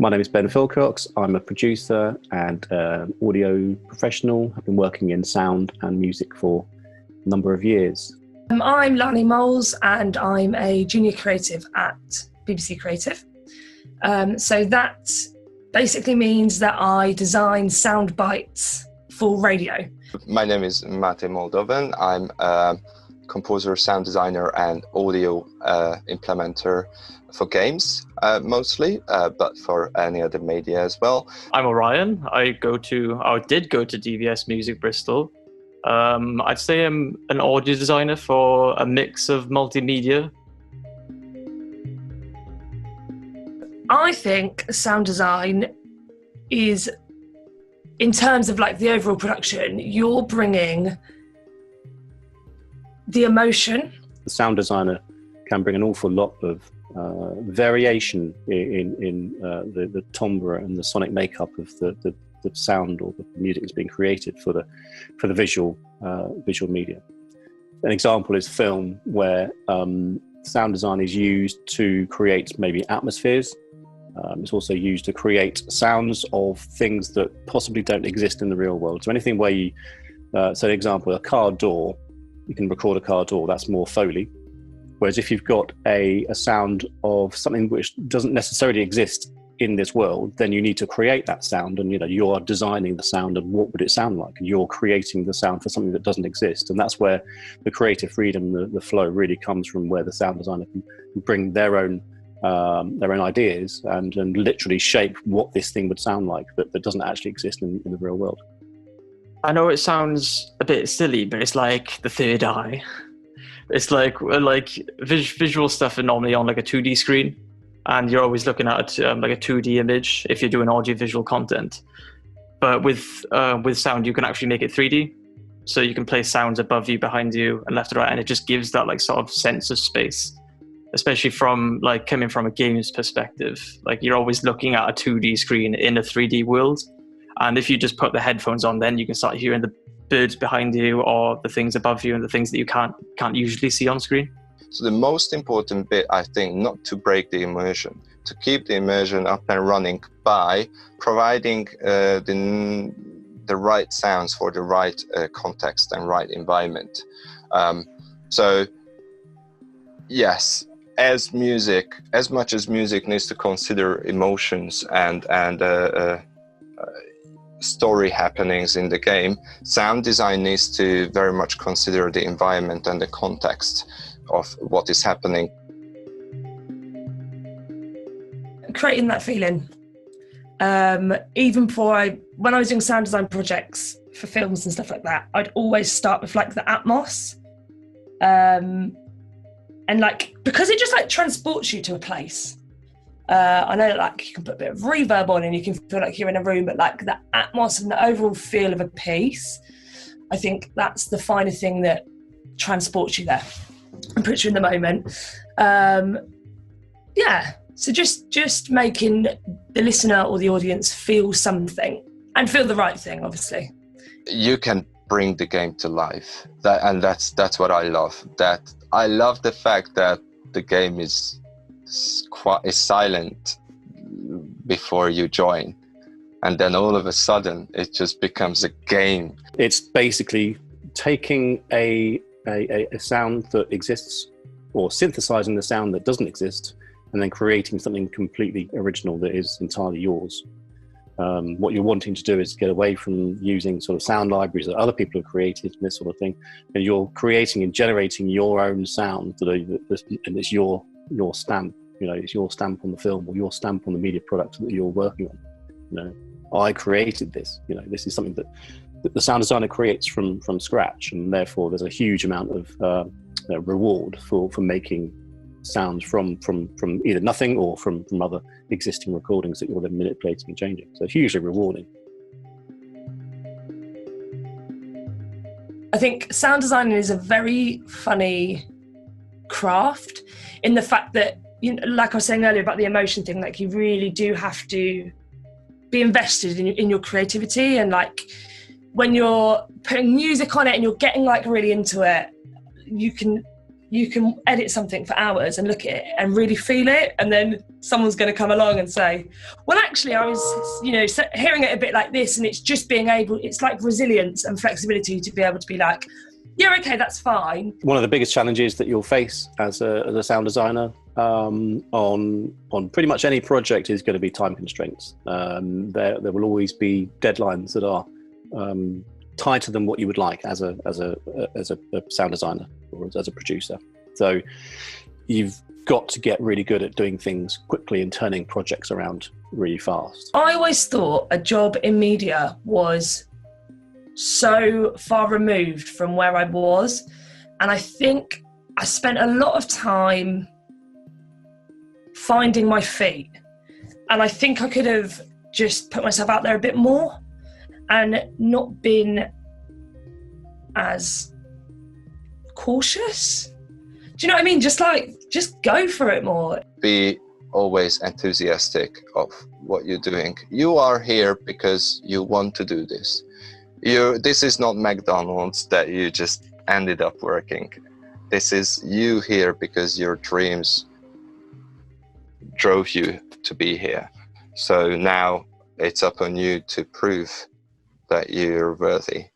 My name is Ben Philcox. I'm a producer and audio professional. I've been working in sound and music for a number of years. I'm Lani Moles and I'm a junior creative at BBC Creative. So that basically means that I design sound bites for radio. My name is Mate Moldovan. I'm a composer, sound designer and audio implementer for games mostly, but for any other media as well. I'm Orion. I did go to DVS Music Bristol. I'd say I'm an audio designer for a mix of multimedia. I think sound design is, in terms of like the overall production, you're bringing the emotion. The sound designer can bring an awful lot of variation in the timbre and the sonic makeup of the sound or the music that's being created for the visual media. An example is film, where sound design is used to create maybe atmospheres. It's also used to create sounds of things that possibly don't exist in the real world. So anything where you, so an example, a car door, you can record a car door, that's more Foley. Whereas if you've got a sound of something which doesn't necessarily exist in this world, then you need to create that sound, and you're designing the sound and what would it sound like, and you're creating the sound for something that doesn't exist. And that's where the creative freedom, the flow really comes from, where the sound designer can bring their own ideas and literally shape what this thing would sound like that doesn't actually exist in the real world. I know it sounds a bit silly, but it's like the third eye. It's like visual stuff are normally on like a 2D screen, and you're always looking at like a 2D image if you're doing audiovisual content. But with sound, you can actually make it 3D. So you can place sounds above you, behind you, and left and right, and it just gives that like sort of sense of space. Especially from like coming from a game's perspective, like you're always looking at a 2D screen in a 3D world. And if you just put the headphones on, then you can start hearing the birds behind you or the things above you and the things that you can't usually see on screen. So the most important bit, I think, not to break the immersion, to keep the immersion up and running by providing the right sounds for the right context and right environment. So yes, as much as music needs to consider emotions and story happenings in the game, sound design needs to very much consider the environment and the context of what is happening. Creating that feeling. Even when I was doing sound design projects for films and stuff like that, I'd always start with like the atmos. And like, because it just like transports you to a place. I know that like you can put a bit of reverb on and you can feel like you're in a room, but like the atmosphere and the overall feel of a piece, I think that's the finer thing that transports you there and puts you in the moment. So just making the listener or the audience feel something and feel the right thing, obviously. You can bring the game to life, that's what I love. That I love the fact that the game is silent before you join, and then all of a sudden it just becomes a game. It's basically taking a sound that exists or synthesizing the sound that doesn't exist and then creating something completely original that is entirely yours. What you're wanting to do is get away from using sort of sound libraries that other people have created and this sort of thing, and you're creating and generating your own sound and it's your stamp. It's your stamp on the film or your stamp on the media product that you're working on. I created this. This is something that the sound designer creates from scratch, and therefore there's a huge amount of reward for making sounds from either nothing or from other existing recordings that you're then manipulating and changing. So hugely rewarding. I think sound design is a very funny craft in the fact that, like I was saying earlier about the emotion thing, like you really do have to be invested in your creativity, and like when you're putting music on it and you're getting like really into it, you can you can edit something for hours and look at it and really feel it, and then someone's going to come along and say, well, actually, I was, hearing it a bit like this, and it's just being able, it's like resilience and flexibility to be able to be like, yeah, okay, that's fine. One of the biggest challenges that you'll face as a sound designer on pretty much any project is going to be time constraints. There will always be deadlines that are tighter than what you would like as a sound designer or as a producer. So you've got to get really good at doing things quickly and turning projects around really fast. I always thought a job in media was so far removed from where I was, and I think I spent a lot of time finding my feet, and I think I could have just put myself out there a bit more and not been as cautious. Do you know what I mean? Just go for it more. Be always enthusiastic of what you're doing. You are here because you want to do this. This is not McDonald's that you just ended up working. This is you here because your dreams drove you to be here. So now it's up on you to prove that you're worthy.